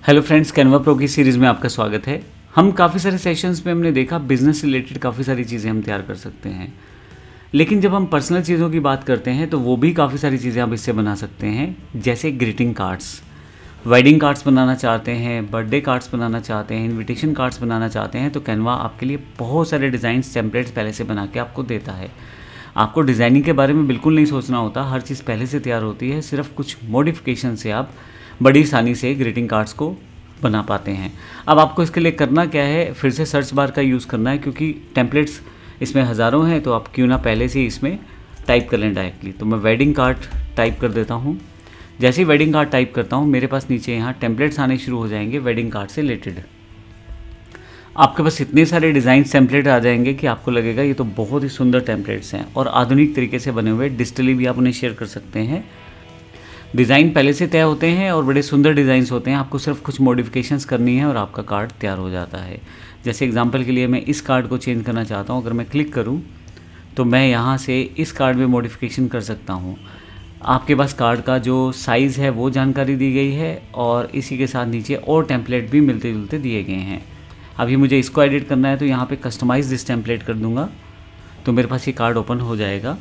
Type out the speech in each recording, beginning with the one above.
Hello friends, Canva pro की series में आपका स्वागत है। हम काफ़ी सारे सेशंस में हमने देखा बिजनेस रिलेटेड काफ़ी सारी चीज़ें हम तैयार कर सकते हैं, लेकिन जब हम पर्सनल चीज़ों की बात करते हैं तो वो भी काफ़ी सारी चीज़ें आप इससे बना सकते हैं, जैसे ग्रीटिंग कार्ड्स, वेडिंग कार्ड्स बनाना चाहते हैं, बर्थडे कार्ड्स बनाना चाहते हैं, इन्विटेशन कार्ड्स बनाना चाहते हैं, तो कैनवा आपके लिए बहुत सारे डिज़ाइंस टेम्पलेट्स पहले से बना के आपको देता है। आपको डिज़ाइनिंग के बारे में बिल्कुल नहीं सोचना होता, हर चीज़ पहले से तैयार होती है, सिर्फ कुछ मॉडिफिकेशन से आप बड़ी आसानी से ग्रीटिंग कार्ड्स को बना पाते हैं। अब आपको इसके लिए करना क्या है, फिर से सर्च बार का यूज़ करना है, क्योंकि टेम्पलेट्स इसमें हज़ारों हैं, तो आप क्यों ना पहले से ही इसमें टाइप कर लें डायरेक्टली। तो मैं वेडिंग कार्ड टाइप कर देता हूँ। जैसे ही वेडिंग कार्ड टाइप करता हूँ, मेरे पास नीचे यहाँ टेम्पलेट्स आने शुरू हो जाएंगे वेडिंग कार्ड से रिलेटेड। आपके पास इतने सारे डिज़ाइन टेम्पलेट आ जाएंगे कि आपको लगेगा ये तो बहुत ही सुंदर टेम्पलेट्स हैं और आधुनिक तरीके से बने हुए, डिजिटली भी आप उन्हें शेयर कर सकते हैं। डिज़ाइन पहले से तय होते हैं और बड़े सुंदर डिज़ाइंस होते हैं, आपको सिर्फ कुछ मॉडिफिकेशंस करनी है और आपका कार्ड तैयार हो जाता है। जैसे एग्जांपल के लिए मैं इस कार्ड को चेंज करना चाहता हूँ, अगर मैं क्लिक करूँ तो मैं यहाँ से इस कार्ड में मॉडिफिकेशन कर सकता हूँ। आपके पास कार्ड का जो साइज़ है वो जानकारी दी गई है और इसी के साथ नीचे और टेम्पलेट भी मिलते जुलते दिए गए हैं। अभी मुझे इसको एडिट करना है तो यहाँ पे कस्टमाइज दिस टेम्पलेट कर दूंगा, तो मेरे पास ये कार्ड ओपन हो जाएगा।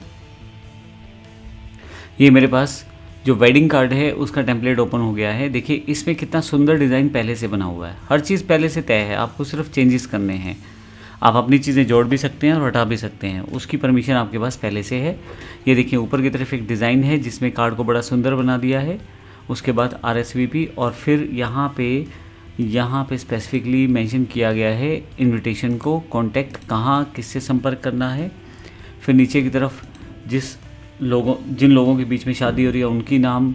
ये मेरे पास जो वेडिंग कार्ड है उसका टेम्पलेट ओपन हो गया है। देखिए इसमें कितना सुंदर डिज़ाइन पहले से बना हुआ है, हर चीज़ पहले से तय है, आपको सिर्फ चेंजेस करने हैं। आप अपनी चीज़ें जोड़ भी सकते हैं और हटा भी सकते हैं, उसकी परमिशन आपके पास पहले से है। ये देखिए ऊपर की तरफ एक डिज़ाइन है जिसमें कार्ड को बड़ा सुंदर बना दिया है। उसके बाद RSVP और फिर यहाँ पे स्पेसिफिकली मेंशन किया गया है इनविटेशन को, कॉन्टैक्ट कहाँ किससे संपर्क करना है। फिर नीचे की तरफ जिन लोगों के बीच में शादी हो रही है उनकी नाम,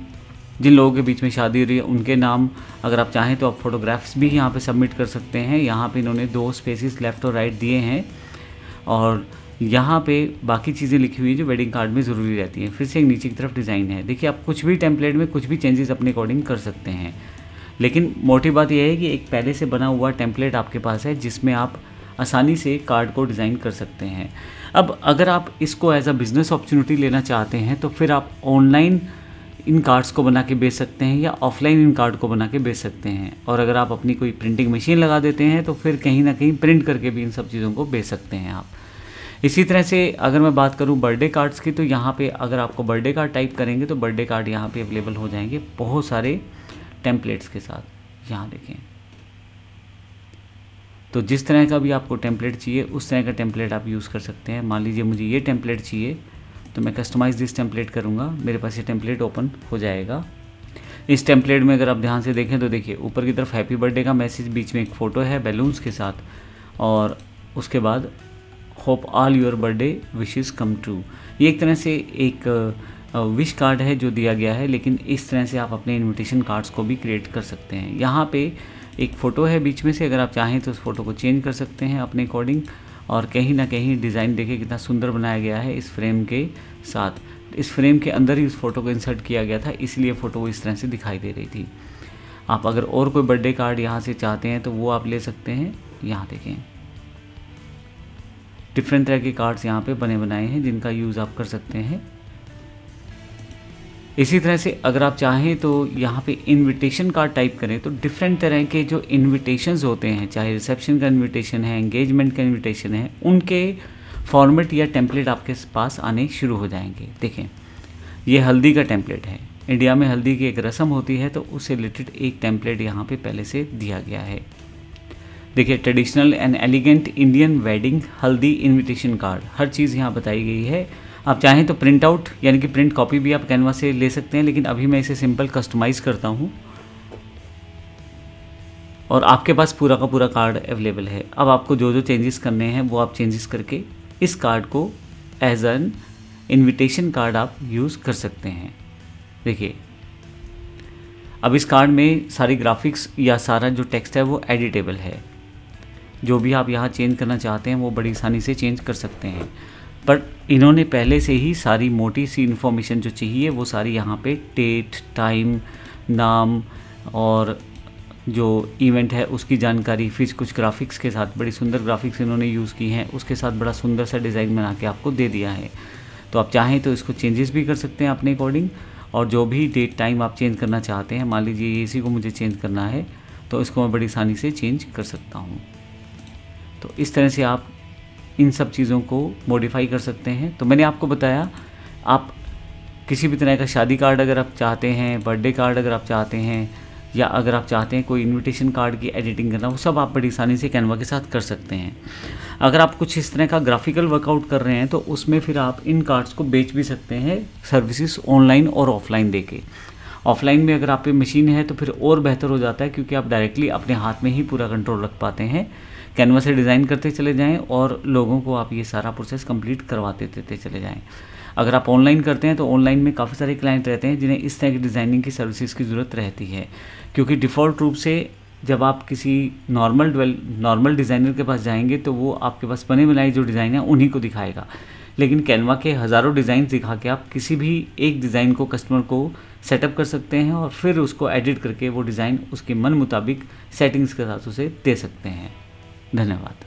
जिन लोगों के बीच में शादी हो रही है उनके नाम। अगर आप चाहें तो आप फोटोग्राफ्स भी यहाँ पे सबमिट कर सकते हैं। यहाँ पे इन्होंने 2 स्पेसेस लेफ़्ट और राइट दिए हैं और यहाँ पे बाकी चीज़ें लिखी हुई हैं जो वेडिंग कार्ड में ज़रूरी रहती हैं। फिर से एक नीचे की तरफ डिज़ाइन है। देखिए आप कुछ भी टेम्पलेट में कुछ भी चेंजेस अपने अकॉर्डिंग कर सकते हैं, लेकिन मोटी बात यह है कि एक पहले से बना हुआ टेम्पलेट आपके पास है जिसमें आप आसानी से कार्ड को डिज़ाइन कर सकते हैं। अब अगर आप इसको एज अ बिज़नेस अपॉर्चुनिटी लेना चाहते हैं तो फिर आप ऑनलाइन इन कार्ड्स को बना के बेच सकते हैं या ऑफलाइन इन कार्ड को बना के बेच सकते हैं। और अगर आप अपनी कोई प्रिंटिंग मशीन लगा देते हैं तो फिर कहीं ना कहीं प्रिंट करके भी इन सब चीज़ों को बेच सकते हैं आप। इसी तरह से अगर मैं बात करूं बर्थडे कार्ड्स की, तो यहाँ पे अगर आपको बर्थडे कार्ड टाइप करेंगे तो बर्थडे कार्ड यहाँ पे अवेलेबल हो जाएंगे बहुत सारे टेम्पलेट्स के साथ। यहाँ देखें, तो जिस तरह का भी आपको टेम्पलेट चाहिए उस तरह का टेम्पलेट आप यूज़ कर सकते हैं। मान लीजिए मुझे ये टेम्पलेट चाहिए तो मैं कस्टमाइज़ दिस टेम्पलेट करूँगा, मेरे पास ये टेम्पलेट ओपन हो जाएगा। इस टेम्पलेट में अगर आप ध्यान से देखें तो देखिए ऊपर की तरफ हैप्पी बर्थडे का मैसेज, बीच में एक फ़ोटो है बैलून्स के साथ और उसके बाद hope all your birthday wishes come true. ये एक तरह से एक विश कार्ड है जो दिया गया है, लेकिन इस तरह से आप अपने इन्विटेशन कार्ड्स को भी क्रिएट कर सकते हैं। यहाँ पे एक फ़ोटो है बीच में से, अगर आप चाहें तो उस फोटो को चेंज कर सकते हैं अपने अकॉर्डिंग। और कहीं ना कहीं डिज़ाइन देखिए कितना सुंदर बनाया गया है इस फ्रेम के साथ। इस फ्रेम के अंदर ही उस फोटो को इंसर्ट किया गया था, इसलिए फ़ोटो इस तरह से दिखाई दे रही थी। आप अगर और कोई बर्थडे कार्ड यहाँ से चाहते हैं तो वो आप ले सकते हैं। यहाँ देखें डिफरेंट तरह के कार्ड्स यहाँ पे बने बनाए हैं जिनका यूज़ आप कर सकते हैं। इसी तरह से अगर आप चाहें तो यहाँ पे इनविटेशन कार्ड टाइप करें तो डिफरेंट तरह के जो इनविटेशंस होते हैं, चाहे रिसेप्शन का इनविटेशन है, एंगेजमेंट का इनविटेशन है, उनके फॉर्मेट या टेम्पलेट आपके पास आने शुरू हो जाएंगे। देखें ये हल्दी का टेम्पलेट है। इंडिया में हल्दी की एक रस्म होती है तो उससे रिलेटेड एक टेम्पलेट यहाँ पे पहले से दिया गया है। देखिए traditional and elegant Indian wedding हल्दी इन्विटेशन कार्ड, हर चीज़ यहाँ बताई गई है। आप चाहें तो प्रिंट आउट यानी कि प्रिंट कॉपी भी आप कैनवा से ले सकते हैं, लेकिन अभी मैं इसे सिंपल कस्टमाइज़ करता हूँ और आपके पास पूरा का पूरा कार्ड अवेलेबल है। अब आपको जो जो चेंजेस करने हैं वो आप चेंजेस करके इस कार्ड को एज एन इन्विटेशन कार्ड आप यूज़ कर सकते हैं। देखिए अब इस कार्ड में सारी ग्राफिक्स या सारा जो टेक्स्ट है वो एडिटेबल है। जो भी आप यहाँ चेंज करना चाहते हैं वो बड़ी आसानी से चेंज कर सकते हैं, बट इन्होंने पहले से ही सारी मोटी सी इन्फॉर्मेशन जो चाहिए वो सारी यहाँ पे डेट, टाइम, नाम और जो इवेंट है उसकी जानकारी, फिर कुछ ग्राफिक्स के साथ, बड़ी सुंदर ग्राफिक्स इन्होंने यूज़ की हैं, उसके साथ बड़ा सुंदर सा डिज़ाइन बना के आपको दे दिया है। तो आप चाहें तो इसको चेंजेस भी कर सकते हैं अपने अकॉर्डिंग, और जो भी डेट टाइम आप चेंज करना चाहते हैं, मान लीजिए इसी को मुझे चेंज करना है तो इसको मैं बड़ी आसानी से चेंज कर सकता हूँ। तो इस तरह से आप इन सब चीज़ों को मॉडिफाई कर सकते हैं। तो मैंने आपको बताया, आप किसी भी तरह का शादी कार्ड अगर आप चाहते हैं, बर्थडे कार्ड अगर आप चाहते हैं, या अगर आप चाहते हैं कोई इनविटेशन कार्ड की एडिटिंग करना, वो सब आप बड़ी आसानी से कैनवा के साथ कर सकते हैं। अगर आप कुछ इस तरह का ग्राफिकल वर्कआउट कर रहे हैं तो उसमें फिर आप इन कार्ड्स को बेच भी सकते हैं सर्विसेज ऑनलाइन और ऑफलाइन देके। ऑफलाइन में अगर आप पे मशीन है तो फिर और बेहतर हो जाता है, क्योंकि आप डायरेक्टली अपने हाथ में ही पूरा कंट्रोल रख पाते हैं। कैनवा से डिज़ाइन करते चले जाएं और लोगों को आप ये सारा प्रोसेस कंप्लीट करवाते देते चले जाएं। अगर आप ऑनलाइन करते हैं तो ऑनलाइन में काफ़ी सारे क्लाइंट रहते हैं जिन्हें इस तरह की डिज़ाइनिंग की सर्विसेज की ज़रूरत रहती है, क्योंकि डिफ़ॉल्ट रूप से जब आप किसी नॉर्मल डिज़ाइनर के पास जाएंगे तो वो आपके पास बने बनाए जो डिज़ाइन है उन्हीं को दिखाएगा। लेकिन कैनवा के हज़ारों डिज़ाइन दिखा के आप किसी भी एक डिज़ाइन को कस्टमर को सेटअप कर सकते हैं और फिर उसको एडिट करके वो डिज़ाइन उसके मन मुताबिक सेटिंग्स के साथ उसे दे सकते हैं। धन्यवाद।